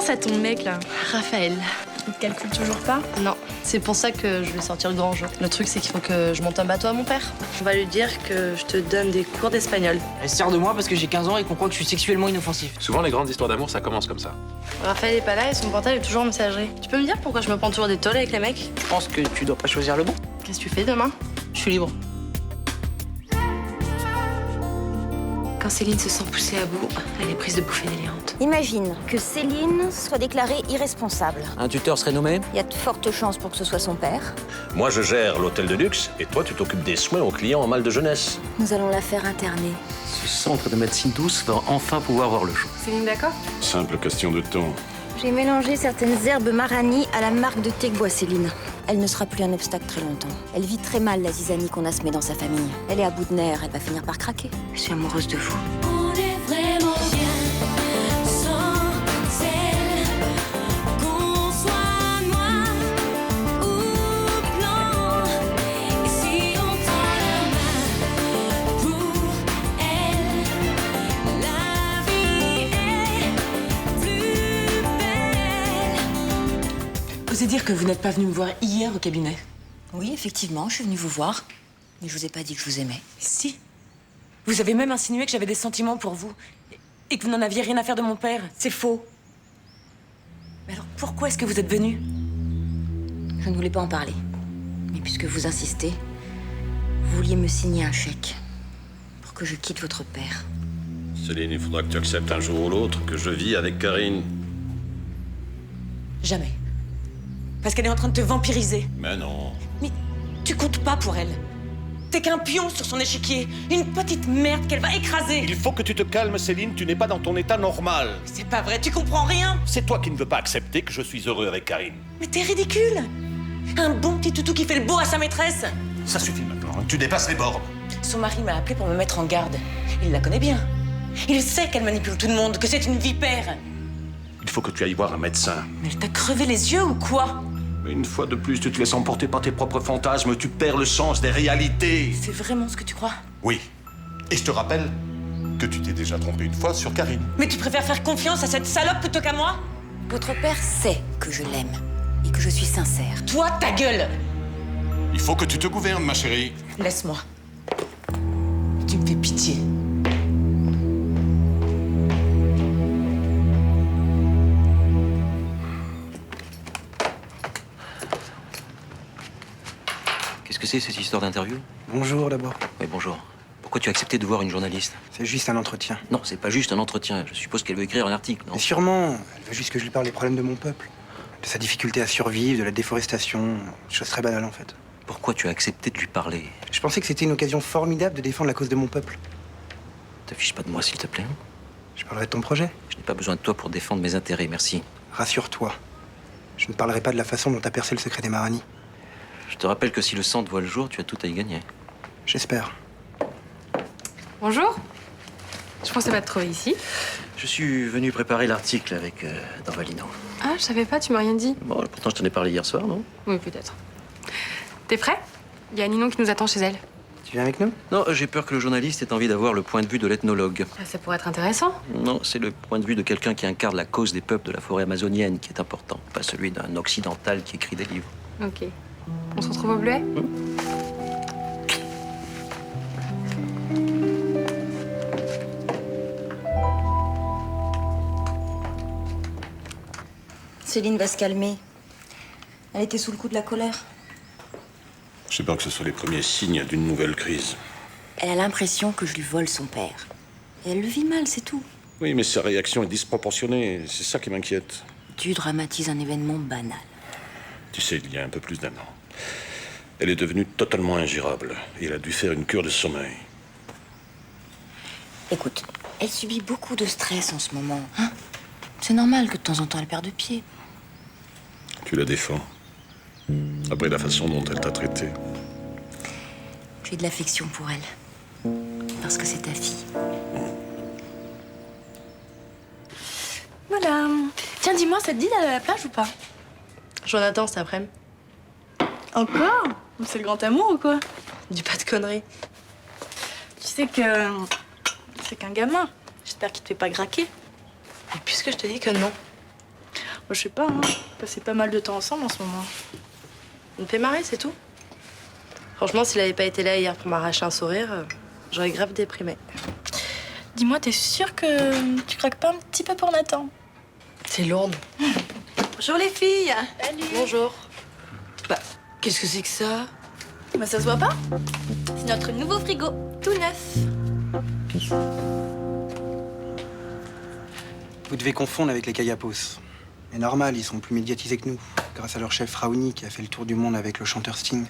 ça ton mec, là? Raphaël. Il te calcule toujours pas? Non, c'est pour ça que je vais sortir le grand jeu. Le truc, c'est qu'il faut que je monte un bateau à mon père. On va lui dire que je te donne des cours d'espagnol. Elle se sert de moi parce que j'ai 15 ans et qu'on croit que je suis sexuellement inoffensif. Souvent, les grandes histoires d'amour, ça commence comme ça. Raphaël est pas là et son portable est toujours en messagerie. Tu peux me dire pourquoi je me prends toujours des tôles avec les mecs? Je pense que tu dois pas choisir le bon. Qu'est-ce que tu fais demain? Je suis libre. Quand Céline se sent poussée à bout, elle est prise de bouffées délirantes. Imagine que Céline soit déclarée irresponsable. Un tuteur serait nommé? Il y a de fortes chances pour que ce soit son père. Moi, je gère l'hôtel de luxe et toi, tu t'occupes des soins aux clients en mal de jeunesse. Nous allons la faire interner. Ce centre de médecine douce va enfin pouvoir voir le jour. Céline, d'accord? Simple question de temps. J'ai mélangé certaines herbes marani à la marque de thé que boit Céline. Elle ne sera plus un obstacle très longtemps. Elle vit très mal la zizanie qu'on a semée dans sa famille. Elle est à bout de nerfs, elle va finir par craquer. Je suis amoureuse de vous. On est vraiment bien sans elle. Qu'on soit noir ou blanc. Et si on tend la main pour elle, la vie est plus belle. Osez dire que vous n'êtes pas venu me voir hier au cabinet. Oui, effectivement, je suis venue vous voir. Mais je vous ai pas dit que je vous aimais. Si. Vous avez même insinué que j'avais des sentiments pour vous. Et que vous n'en aviez rien à faire de mon père. C'est faux. Mais alors pourquoi est-ce que vous êtes venu? Je ne voulais pas en parler. Mais puisque vous insistez, vous vouliez me signer un chèque pour que je quitte votre père. Céline, il faudra que tu acceptes un jour ou l'autre que je vis avec Karine. Jamais. Parce qu'elle est en train de te vampiriser. Mais non. Mais tu comptes pas pour elle. T'es qu'un pion sur son échiquier. Une petite merde qu'elle va écraser. Il faut que tu te calmes, Céline. Tu n'es pas dans ton état normal. C'est pas vrai, tu comprends rien. C'est toi qui ne veux pas accepter que je suis heureux avec Karine. Mais t'es ridicule. Un bon petit toutou qui fait le beau à sa maîtresse. Ça suffit maintenant. Hein. Tu dépasses les bornes. Son mari m'a appelé pour me mettre en garde. Il la connaît bien. Il sait qu'elle manipule tout le monde, que c'est une vipère. Il faut que tu ailles voir un médecin. Mais elle t'a crevé les yeux ou quoi? Mais une fois de plus, tu te laisses emporter par tes propres fantasmes. Tu perds le sens des réalités. C'est vraiment ce que tu crois? Oui. Et je te rappelle que tu t'es déjà trompé une fois sur Karine. Mais tu préfères faire confiance à cette salope plutôt qu'à moi? Votre père sait que je l'aime et que je suis sincère. Toi, ta gueule! Il faut que tu te gouvernes, ma chérie. Laisse-moi. Tu me fais pitié. Qu'est-ce que c'est cette histoire d'interview? Bonjour d'abord. Oui, bonjour. Pourquoi tu as accepté de voir une journaliste? C'est juste un entretien. Non, c'est pas juste un entretien. Je suppose qu'elle veut écrire un article, non? Mais sûrement, elle veut juste que je lui parle des problèmes de mon peuple. De sa difficulté à survivre, de la déforestation. Chose très banale en fait. Pourquoi tu as accepté de lui parler? Je pensais que c'était une occasion formidable de défendre la cause de mon peuple. T'affiches pas de moi, s'il te plaît. Je parlerai de ton projet. Je n'ai pas besoin de toi pour défendre mes intérêts, merci. Rassure-toi. Je ne parlerai pas de la façon dont t'as percé le secret des Marani. Je te rappelle que si le centre voit le jour, tu as tout à y gagner. J'espère. Bonjour. Je pensais pas te trouver ici. Je suis venu préparer l'article avec Dorvalino. Ah, je savais pas, tu m'as rien dit. Bon, pourtant je t'en ai parlé hier soir, non? Oui, peut-être. T'es prêt? Il y a Ninon qui nous attend chez elle. Tu viens avec nous? Non, j'ai peur que le journaliste ait envie d'avoir le point de vue de l'ethnologue. Ah, ça pourrait être intéressant. Non, c'est le point de vue de quelqu'un qui incarne la cause des peuples de la forêt amazonienne qui est important, pas celui d'un occidental qui écrit des livres. Ok. On se retrouve au Bleuet? Céline va se calmer. Elle était sous le coup de la colère. J'ai peur que ce soit les premiers signes d'une nouvelle crise. Elle a l'impression que je lui vole son père. Et elle le vit mal, c'est tout. Oui, mais sa réaction est disproportionnée. C'est ça qui m'inquiète. Tu dramatises un événement banal. Tu sais, il y a un peu plus d'1 an, elle est devenue totalement ingérable. Et elle a dû faire une cure de sommeil. Écoute, elle subit beaucoup de stress en ce moment. Hein? C'est normal que de temps en temps elle perde pied. Tu la défends. Après la façon dont elle t'a traité. J'ai de l'affection pour elle. Parce que c'est ta fille. Voilà. Tiens, dis-moi, ça te dit d'aller à la plage ou pas? Jonathan, cet après-midi. Encore? C'est le grand amour ou quoi? Dis pas de conneries. Tu sais que... c'est qu'un gamin. J'espère qu'il te fait pas graquer. Et puisque je te dis que non. Je sais pas, hein. On passait pas mal de temps ensemble en ce moment. On me fait marrer, c'est tout. Franchement, s'il avait pas été là hier pour m'arracher un sourire, j'aurais grave déprimé. Dis-moi, t'es sûre que tu craques pas un petit peu pour Nathan? C'est lourde. Bonjour les filles. Salut. Bonjour. Bah, qu'est-ce que c'est que ça? Bah ça se voit pas? C'est notre nouveau frigo, tout neuf. Vous devez confondre avec les Kayapos. C'est normal, ils sont plus médiatisés que nous, grâce à leur chef Raoni qui a fait le tour du monde avec le chanteur Sting.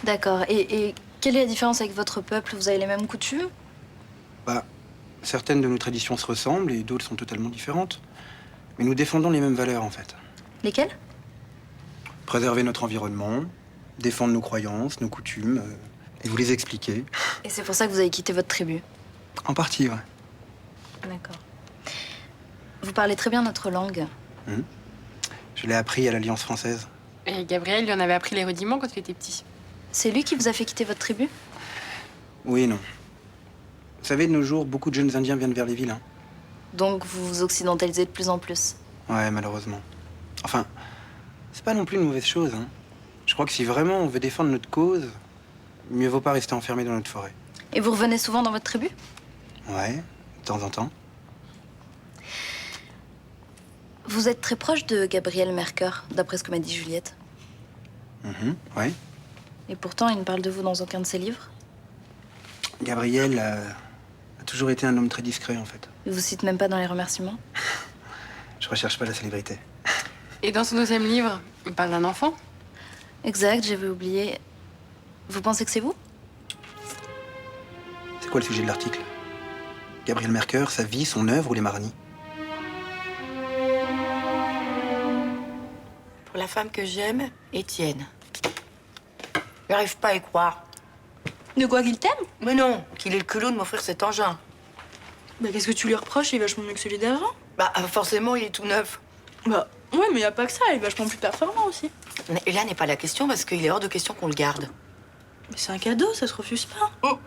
D'accord. Et quelle est la différence avec votre peuple? Vous avez les mêmes coutumes? Bah, certaines de nos traditions se ressemblent et d'autres sont totalement différentes. Mais nous défendons les mêmes valeurs, en fait. Lesquelles? Préserver notre environnement, défendre nos croyances, nos coutumes, et vous les expliquer. Et c'est pour ça que vous avez quitté votre tribu? En partie, ouais. D'accord. Vous parlez très bien notre langue. Je l'ai appris à l'Alliance française. Et Gabriel lui en avait appris les rudiments quand il était petit. C'est lui qui vous a fait quitter votre tribu? Oui et non. Vous savez, de nos jours, beaucoup de jeunes Indiens viennent vers les villes. Hein. Donc vous vous occidentalisez de plus en plus? Ouais, malheureusement. Enfin, c'est pas non plus une mauvaise chose. Hein. Je crois que si vraiment on veut défendre notre cause, mieux vaut pas rester enfermé dans notre forêt. Et vous revenez souvent dans votre tribu? Ouais, de temps en temps. Vous êtes très proche de Gabriel Mercœur, d'après ce que m'a dit Juliette. Ouais. Et pourtant, il ne parle de vous dans aucun de ses livres. Gabriel a toujours été un homme très discret, en fait. Il vous cite même pas dans les remerciements? Je recherche pas la célébrité. Et dans son deuxième livre, il parle d'un enfant. Exact, j'avais oublié. Vous pensez que c'est vous? C'est quoi le sujet de l'article? Gabriel Mercœur, sa vie, son œuvre ou les Marani? Pour la femme que j'aime, Étienne. J'arrive pas à y croire. De quoi qu'il t'aime? Mais non, qu'il ait le culot de m'offrir cet engin. Bah qu'est-ce que tu lui reproches? Il est vachement mieux que celui d'avant. Bah forcément, il est tout neuf. Bah ouais, mais y a pas que ça, il est vachement plus performant aussi. Et là n'est pas la question parce qu'il est hors de question qu'on le garde. Mais c'est un cadeau, ça se refuse pas.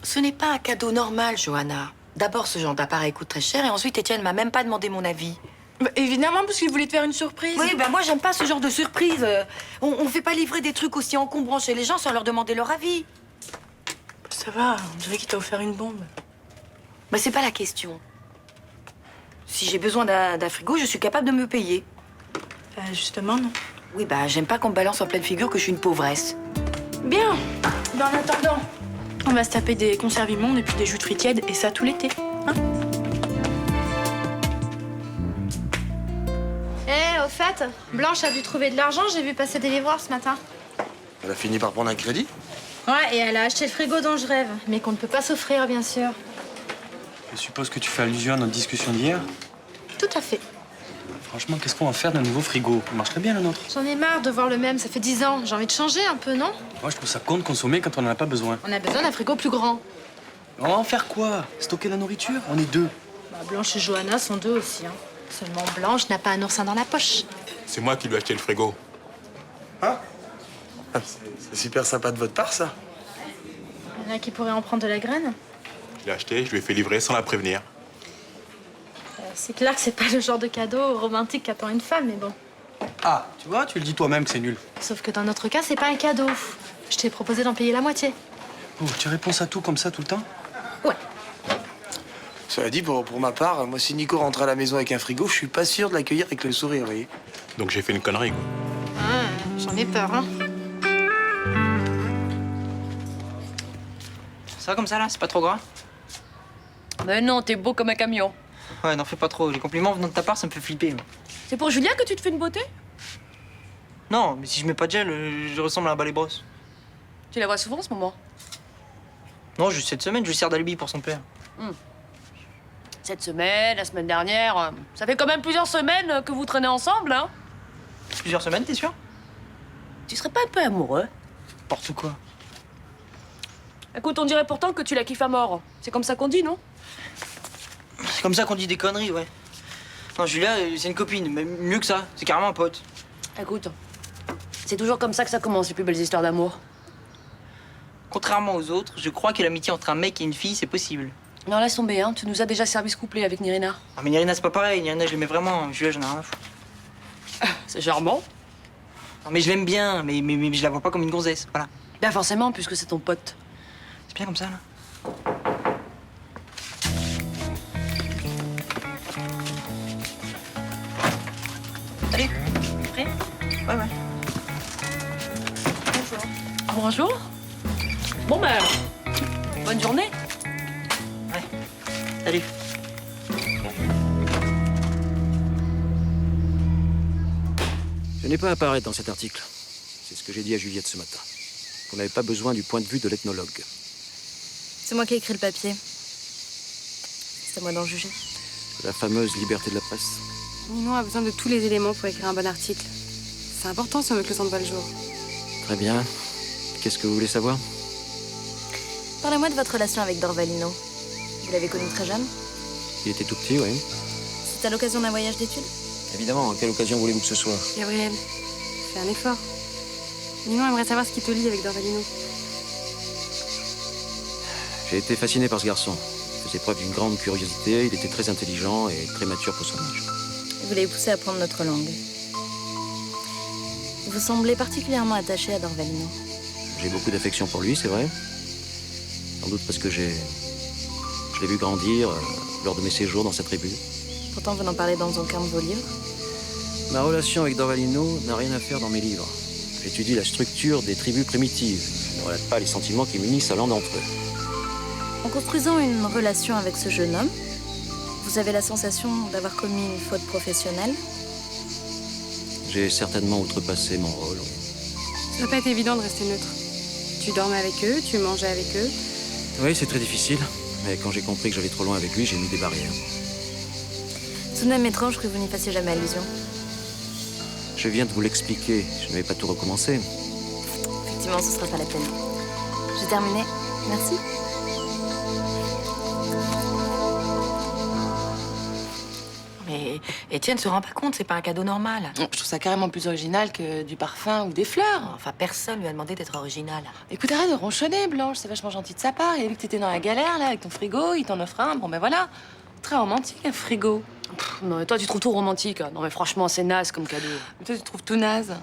Ce n'est pas un cadeau normal, Johanna. D'abord, ce genre d'appareil coûte très cher et ensuite, Étienne m'a même pas demandé mon avis. Bah, évidemment, parce qu'il voulait te faire une surprise. Oui, ben moi, j'aime pas ce genre de surprise. On fait pas livrer des trucs aussi encombrants chez les gens sans leur demander leur avis. Ça va, on dirait qu'il t'a offert une bombe. Bah, c'est pas la question. Si j'ai besoin d'un frigo, je suis capable de me payer. Justement, non. Oui, bah, j'aime pas qu'on me balance en pleine figure que je suis une pauvresse. Bien. Ben, en attendant, on va se taper des conserves immondes et puis des jus de fruits tièdes, et ça tout l'été. Hein? Au fait, Blanche a dû trouver de l'argent, j'ai vu passer des livreurs ce matin. Elle a fini par prendre un crédit? Ouais, et elle a acheté le frigo dont je rêve, mais qu'on ne peut pas s'offrir, bien sûr. Je suppose que tu fais allusion à notre discussion d'hier. Tout à fait. Franchement, qu'est-ce qu'on va faire d'un nouveau frigo? Il marcherait bien le nôtre. J'en ai marre de voir le même, ça fait 10 ans. J'ai envie de changer un peu, non? Moi, je trouve ça con de consommer quand on n'en a pas besoin. On a besoin d'un frigo plus grand. On va en faire quoi? Stocker la nourriture? On est deux. Bah, Blanche et Johanna sont deux aussi, hein. Seulement Blanche n'a pas un oursin dans la poche. C'est moi qui lui ai acheté le frigo. Ah, c'est super sympa de votre part, ça. Il y en a qui pourraient en prendre de la graine. Je l'ai acheté, je lui ai fait livrer sans la prévenir. C'est clair que c'est pas le genre de cadeau romantique qu'attend une femme, mais bon. Ah, tu vois, tu le dis toi-même que c'est nul. Sauf que dans notre cas, c'est pas un cadeau. Je t'ai proposé d'en payer la moitié. Oh, tu réponds à tout comme ça tout le temps? Ouais. Cela dit, pour ma part, moi, si Nico rentre à la maison avec un frigo, je suis pas sûr de l'accueillir avec le sourire, vous voyez. Donc j'ai fait une connerie, quoi. Ah, j'en ai peur, hein. Ça comme ça, là, c'est pas trop gras? Mais non, t'es beau comme un camion. Ouais, n'en fais pas trop. Les compliments venant de ta part, ça me fait flipper. moi. C'est pour Julia que tu te fais une beauté? Non, mais si je mets pas de gel, je ressemble à un balai brosse. Tu la vois souvent en ce moment? Non, juste cette semaine, je lui sers d'alibi pour son père. Cette semaine, la semaine dernière, ça fait quand même plusieurs semaines que vous traînez ensemble, hein? Plusieurs semaines, t'es sûr? Tu serais pas un peu amoureux? N'importe quoi. Écoute, on dirait pourtant que tu la kiffes à mort. C'est comme ça qu'on dit, non? C'est comme ça qu'on dit des conneries, ouais. Non, Julia, c'est une copine, mais mieux que ça, c'est carrément un pote. Écoute, c'est toujours comme ça que ça commence, les plus belles histoires d'amour. Contrairement aux autres, je crois que l'amitié entre un mec et une fille, c'est possible. Non, laisse tomber, hein. Tu nous as déjà servi ce couplet avec Nirina. Ah, mais Nirina, c'est pas pareil. Nirina, je l'aimais vraiment. Julia, j'en ai rien à foutre. C'est charmant. Non, mais je l'aime bien, mais je la vois pas comme une gonzesse. Voilà. Bien forcément, puisque c'est ton pote. C'est bien comme ça, là. Allez, prêt? Ouais, ouais. Bonjour. Bon, ben, bonne journée. Ouais. Salut. Je n'ai pas à apparaître dans cet article. C'est ce que j'ai dit à Juliette ce matin. Vous n'avez pas besoin du point de vue de l'ethnologue. C'est moi qui ai écrit le papier. C'est à moi d'en juger. La fameuse liberté de la presse. Ninon a besoin de tous les éléments pour écrire un bon article. C'est important si on veut que le sang voit le jour. Très bien. Qu'est-ce que vous voulez savoir? Parlez-moi de votre relation avec Dorvalino. Vous l'avez connu très jeune? Il était tout petit, oui. C'est à l'occasion d'un voyage d'études? Évidemment, à quelle occasion voulez-vous que ce soit? Gabriel, fais un effort. Ninon aimerait savoir ce qui te lie avec Dorvalino. J'ai été fasciné par ce garçon. Il faisait preuve d'une grande curiosité, il était très intelligent et très mature pour son âge. Vous l'avez poussé à apprendre notre langue. Vous semblez particulièrement attaché à Dorvalino. J'ai beaucoup d'affection pour lui, c'est vrai. Sans doute parce que je l'ai vu grandir lors de mes séjours dans sa tribu. Pourtant, vous n'en parlez dans aucun de vos livres. Ma relation avec Dorvalino n'a rien à faire dans mes livres. J'étudie la structure des tribus primitives. Je ne relate pas les sentiments qui m'unissent à l'un d'entre eux. En construisant une relation avec ce jeune homme, vous avez la sensation d'avoir commis une faute professionnelle? J'ai certainement outrepassé mon rôle. Ça n'a pas été évident de rester neutre. Tu dormais avec eux, tu mangeais avec eux. Oui, c'est très difficile. Mais quand j'ai compris que j'allais trop loin avec lui, j'ai mis des barrières. Tout de même étrange que vous n'y fassiez jamais allusion. Je viens de vous l'expliquer. Je ne vais pas tout recommencer. Effectivement, ce sera pas la peine. J'ai terminé. Merci. Mais Étienne se rend pas compte, c'est pas un cadeau normal. Je trouve ça carrément plus original que du parfum ou des fleurs. Enfin, personne lui a demandé d'être original. Écoute, arrête de ronchonner, Blanche. C'est vachement gentil de sa part. Il a vu que t'étais dans la galère, là, avec ton frigo. Il t'en offre un. Bon, ben voilà. Très romantique, un frigo. Non, mais toi, tu trouves tout romantique. Non, mais franchement, c'est naze comme cadeau. Mais toi, tu trouves tout naze.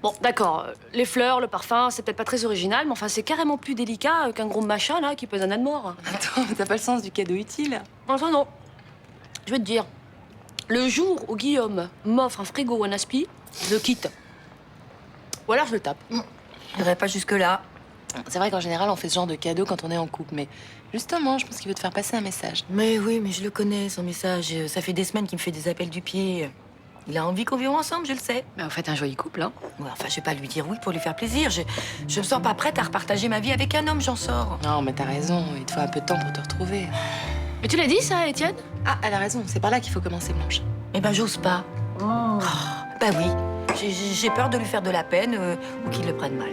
Bon, d'accord. Les fleurs, le parfum, c'est peut-être pas très original, mais enfin, c'est carrément plus délicat qu'un gros machin, là, qui pèse un âne mort. Attends, mais t'as pas le sens du cadeau utile. Enfin, non. Je vais te dire. Le jour où Guillaume m'offre un frigo ou un aspi, je le quitte. Ou alors je le tape. J'irai pas jusque-là. C'est vrai qu'en général, on fait ce genre de cadeau quand on est en couple, mais justement, je pense qu'il veut te faire passer un message. Mais oui, mais je le connais, son message. Ça fait des semaines qu'il me fait des appels du pied. Il a envie qu'on vive ensemble, je le sais. Mais en fait, un joli couple, hein. Ouais, enfin, je vais pas lui dire oui pour lui faire plaisir. Je me sens pas prête à repartager ma vie avec un homme, j'en sors. Non, mais t'as raison, il te faut un peu de temps pour te retrouver. Mais tu l'as dit, ça, Étienne? Ah, elle a raison, c'est par là qu'il faut commencer, Blanche. Eh ben, j'ose pas. Oh, bah oui, j'ai peur de lui faire de la peine ou qu'il le prenne mal.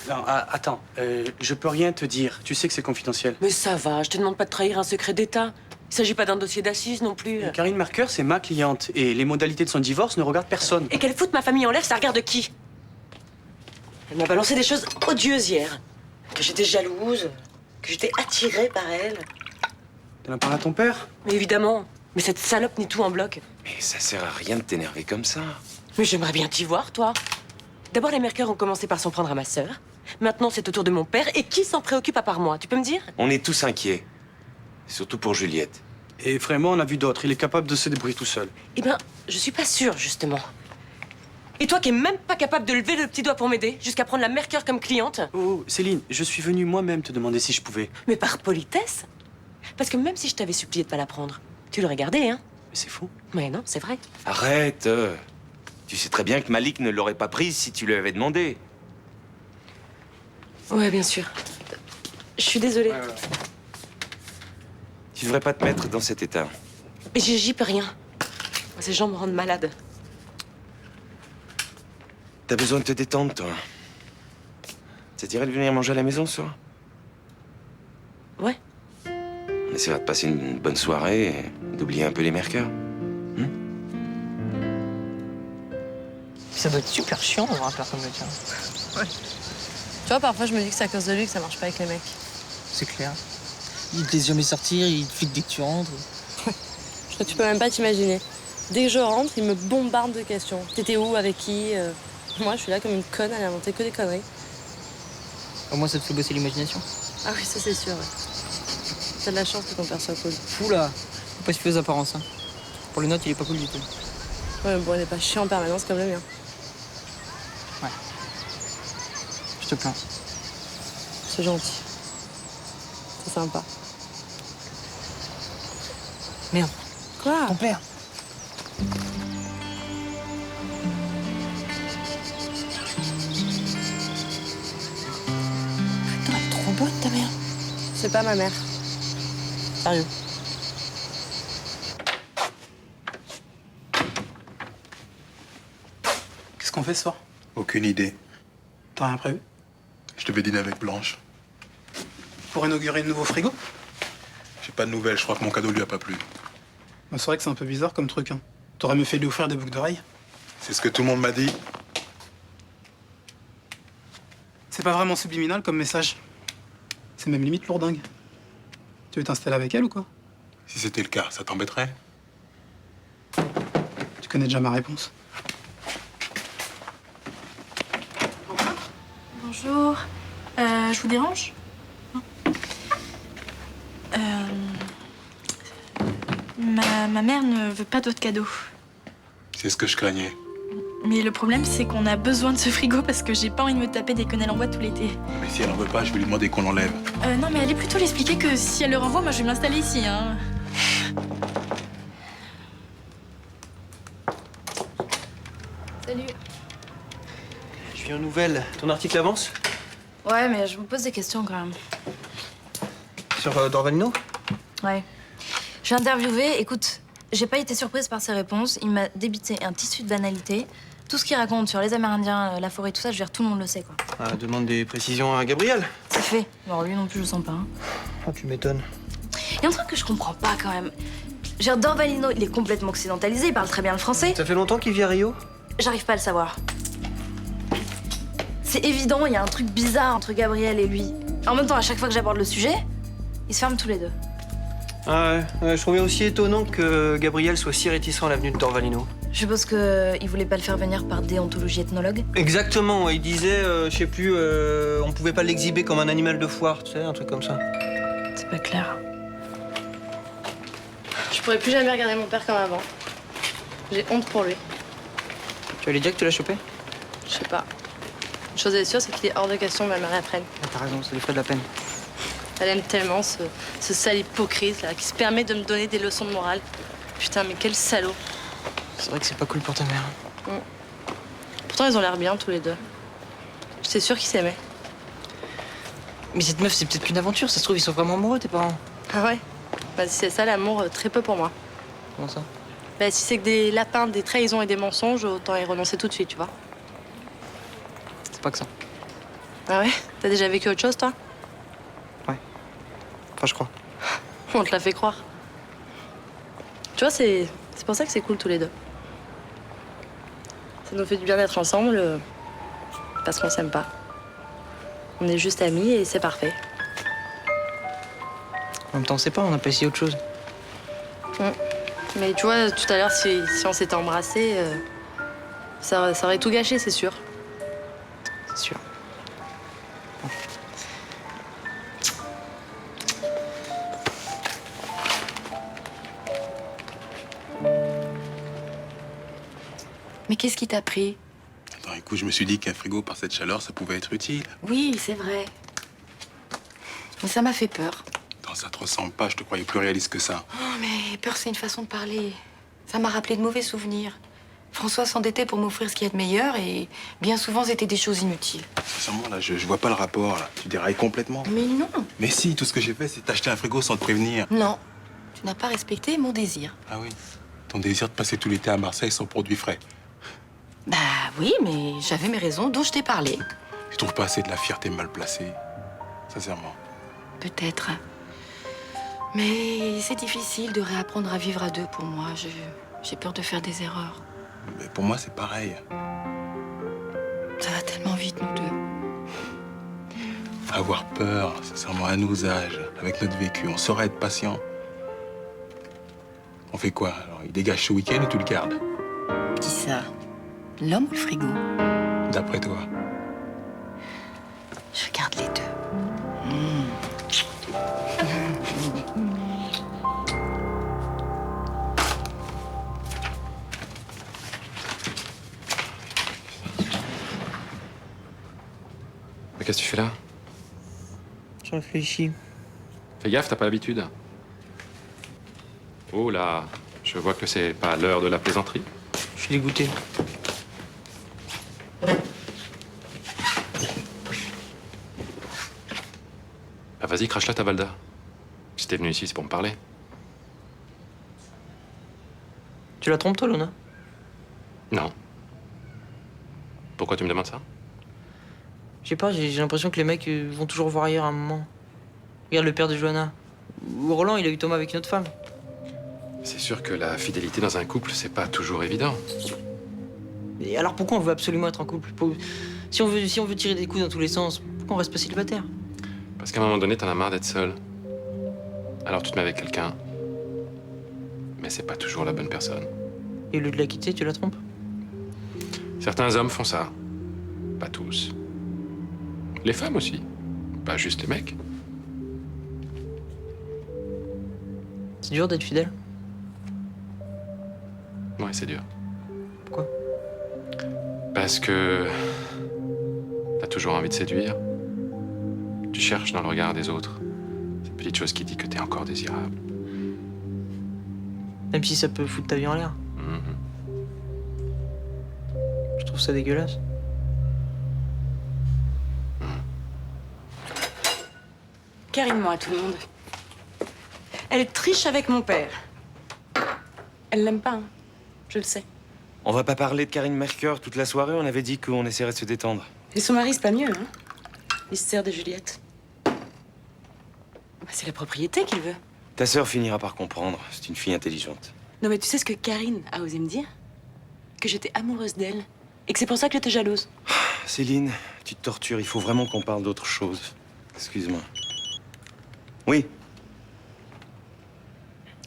Non, attends, je peux rien te dire. Tu sais que c'est confidentiel. Mais ça va, je te demande pas de trahir un secret d'État. Il s'agit pas d'un dossier d'assises non plus. Karine Marker, c'est ma cliente. Et les modalités de son divorce ne regardent personne. Et qu'elle foute ma famille en l'air, ça regarde qui? Elle m'a balancé des choses odieuses hier. Que j'étais jalouse, que j'étais attirée par elle. T'en as parlé à ton père? Mais évidemment. Mais cette salope nie tout en bloc. Mais ça sert à rien de t'énerver comme ça. Mais j'aimerais bien t'y voir, toi. D'abord, les Mercœur ont commencé par s'en prendre à ma sœur. Maintenant, c'est au tour de mon père. Et qui s'en préoccupe à part moi? Tu peux me dire? On est tous inquiets. Surtout pour Juliette. Et vraiment, on a vu d'autres. Il est capable de se débrouiller tout seul. Eh ben, je suis pas sûre, justement. Et toi qui es même pas capable de lever le petit doigt pour m'aider, jusqu'à prendre la Mercœur comme cliente? Oh, Céline, je suis venu moi-même te demander si je pouvais. Mais par politesse? Parce que même si je t'avais supplié de pas la prendre, tu l'aurais gardée, hein? Mais c'est faux. Mais non, c'est vrai. Arrête. Tu sais très bien que Malik ne l'aurait pas prise si tu lui avais demandé. Ouais, bien sûr. Je suis désolée. Tu devrais pas te mettre dans cet état. Mais j'y peux rien. Ces gens me rendent malade. T'as besoin de te détendre, toi. Ça dirait de venir manger à la maison ce soir? Ouais. On essaiera de passer une bonne soirée et d'oublier un peu les Mercœur. Ça doit être super chiant d'avoir un père comme le tien. Ouais. Tu vois, parfois, je me dis que c'est à cause de lui que ça marche pas avec les mecs. C'est clair. Il te laisse jamais sortir, il te flique dès que tu rentres. Tu peux même pas t'imaginer. Dès que je rentre, il me bombarde de questions. T'étais où, avec qui Moi, je suis là comme une conne à lui inventer que des conneries. Au moins, ça te fait bosser l'imagination. Ah oui, ça c'est sûr, ouais. T'as de la chance que ton père soit cool. Oula, faut pas se fier aux apparences. Hein. Pour le note, il est pas cool du tout. Ouais, mais bon, il est pas chiant en permanence comme le mien. Ouais. Je te plains. C'est gentil. C'est sympa. Merde. Quoi? Ton père. Putain, elle est trop bonne, ta mère. C'est pas ma mère. Sérieux. Qu'est-ce qu'on fait ce soir? Aucune idée. T'as rien prévu? Je devais dîner avec Blanche. Pour inaugurer le nouveau frigo? J'ai pas de nouvelles, je crois que mon cadeau lui a pas plu. Bah, c'est vrai que c'est un peu bizarre comme truc. Hein. T'aurais mieux fait de lui offrir des boucles d'oreilles. C'est ce que tout le monde m'a dit. C'est pas vraiment subliminal comme message. C'est même limite lourdingue. Tu veux t'installer avec elle ou quoi? Si c'était le cas, ça t'embêterait? Tu connais déjà ma réponse. Bonjour. Je vous dérange? Ma mère ne veut pas d'autres cadeaux. C'est ce que je craignais. Mais le problème, c'est qu'on a besoin de ce frigo parce que j'ai pas envie de me taper des quenelles en boîte tout l'été. Mais si elle en veut pas, je vais lui demander qu'on l'enlève. Non, mais allez plutôt l'expliquer que si elle le renvoie, moi je vais m'installer ici, hein. Salut. Je viens aux nouvelles. Ton article avance? Ouais, mais je me pose des questions quand même. Sur Dorvalino? Ouais. J'ai interviewé, écoute, j'ai pas été surprise par ses réponses. Il m'a débité un tissu de banalité. Tout ce qu'il raconte sur les Amérindiens, la forêt, tout ça, je veux dire, tout le monde le sait, quoi. Ah, demande des précisions à Gabriel. C'est fait. Alors lui non plus, je le sens pas. Hein. Ah, tu m'étonnes. Il y a un truc que je comprends pas quand même. Genre, Dorvalino, il est complètement occidentalisé, il parle très bien le français. Ça fait longtemps qu'il vit à Rio? J'arrive pas à le savoir. C'est évident, il y a un truc bizarre entre Gabriel et lui. En même temps, à chaque fois que j'aborde le sujet, ils se ferment tous les deux. Ah ouais, je trouvais aussi étonnant que Gabriel soit si réticent à l'avenue de Dorvalino. Je suppose qu'il voulait pas le faire venir par déontologie ethnologue. Exactement, ouais, il disait, je sais plus, on pouvait pas l'exhiber comme un animal de foire, tu sais, un truc comme ça. C'est pas clair. Je pourrais plus jamais regarder mon père comme avant. J'ai honte pour lui. Tu allais dire que tu l'as chopé? Je sais pas. Une chose est sûre, c'est qu'il est hors de question que ma mère apprenne. Ah, t'as raison, ça lui ferait de la peine. Elle aime tellement ce sale hypocrite là, qui se permet de me donner des leçons de morale. Putain, mais quel salaud. C'est vrai que c'est pas cool pour ta mère. Pourtant, ils ont l'air bien tous les deux. J'étais sûre qu'ils s'aimaient. Mais cette meuf, c'est peut-être qu'une aventure. Ça se trouve, ils sont vraiment amoureux, tes parents. Ah ouais? Bah, si c'est ça l'amour, très peu pour moi. Comment ça? Bah, si c'est que des lapins, des trahisons et des mensonges, autant y renoncer tout de suite, tu vois. C'est pas que ça. Ah ouais? T'as déjà vécu autre chose, toi? Enfin, je crois. On te l'a fait croire. Tu vois, c'est pour ça que c'est cool tous les deux. Ça nous fait du bien d'être ensemble, parce qu'on s'aime pas. On est juste amis et c'est parfait. En même temps, on sait pas, on a pas essayé autre chose. Mais tu vois, tout à l'heure, si on s'était embrassés, ça aurait tout gâché, c'est sûr. C'est sûr. Mais qu'est-ce qui t'a pris? Attends, écoute, je me suis dit qu'un frigo par cette chaleur, ça pouvait être utile. Oui, c'est vrai. Mais ça m'a fait peur. Attends, ça te ressemble pas, je te croyais plus réaliste que ça. Oh, mais peur, c'est une façon de parler. Ça m'a rappelé de mauvais souvenirs. François s'endettait pour m'offrir ce qu'il y a de meilleur et bien souvent, c'était des choses inutiles. Sincèrement, là, je vois pas le rapport, là. Tu dérailles complètement. Mais non. Mais si, tout ce que j'ai fait, c'est t'acheter un frigo sans te prévenir. Non. Tu n'as pas respecté mon désir. Ah oui? Ton désir de passer tout l'été à Marseille sans produits frais. Bah oui, mais j'avais mes raisons dont je t'ai parlé. Je trouve pas assez de la fierté mal placée. Sincèrement. Peut-être. Mais c'est difficile de réapprendre à vivre à deux pour moi. J'ai peur de faire des erreurs. Mais pour moi, c'est pareil. Ça va tellement vite, nous deux. Avoir peur, sincèrement, à nos âges, avec notre vécu, on saurait être patient. On fait quoi? Alors, il dégage ce week-end et tu le gardes. Qui ça? L'homme ou le frigo? D'après toi. Je garde les deux. Mais qu'est-ce que tu fais là? Je réfléchis. Fais gaffe, t'as pas l'habitude. Oh là, je vois que c'est pas l'heure de la plaisanterie. Je suis dégoûté. Bah vas-y, crache-la ta Valda. Si t'es venu ici, c'est pour me parler. Tu la trompes, toi, Lona? Non. Pourquoi tu me demandes ça? Je sais pas, j'ai l'impression que les mecs vont toujours voir ailleurs à un moment. Regarde le père de Johanna. Ou Roland, il a eu Thomas avec une autre femme. C'est sûr que la fidélité dans un couple, c'est pas toujours évident. Et alors pourquoi on veut absolument être en couple? Si on veut tirer des coups dans tous les sens, pourquoi on reste pas célibataire? Parce qu'à un moment donné, t'en as marre d'être seul. Alors tu te mets avec quelqu'un. Mais c'est pas toujours la bonne personne. Et au lieu de la quitter, tu la trompes? Certains hommes font ça. Pas tous. Les femmes aussi. Pas juste les mecs. C'est dur d'être fidèle? Ouais, c'est dur. Pourquoi? Parce que t'as toujours envie de séduire. Tu cherches dans le regard des autres cette petite chose qui dit que t'es encore désirable. Même si ça peut foutre ta vie en l'air. Je trouve ça dégueulasse. Karine ment à tout le monde. Elle triche avec mon père. Elle l'aime pas, hein. Je le sais. On va pas parler de Karine Mercure toute la soirée, on avait dit qu'on essaierait de se détendre. Et son mari, c'est pas mieux, hein. Il se sert de Juliette. Bah, c'est la propriété qu'il veut. Ta sœur finira par comprendre, c'est une fille intelligente. Non, mais tu sais ce que Karine a osé me dire? Que j'étais amoureuse d'elle. Et que c'est pour ça que j'étais jalouse. Céline, tu te tortures, il faut vraiment qu'on parle d'autre chose. Excuse-moi. Oui.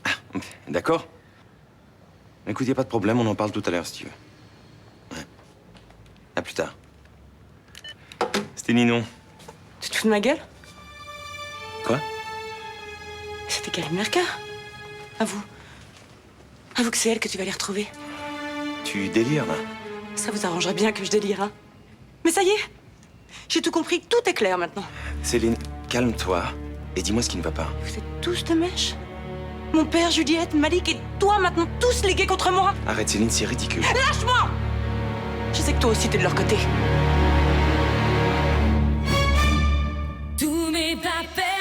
Ah, d'accord. Écoute, y a pas de problème, on en parle tout à l'heure si tu veux. Ouais. À plus tard. C'était Ninon. Tu te fous de ma gueule? Quoi? C'était Karine Mercure. Avoue. Avoue que c'est elle que tu vas les retrouver. Tu délires, là. Ça vous arrangerait bien que je délire, hein. Mais ça y est. J'ai tout compris, tout est clair maintenant. Céline, calme-toi et dis-moi ce qui ne va pas. Vous êtes tous de mèche. Mon père, Juliette, Malik et toi maintenant tous ligués contre moi. Arrête, Céline, c'est ridicule. Lâche-moi! Je sais que toi aussi t'es de leur côté. Tous mes papels.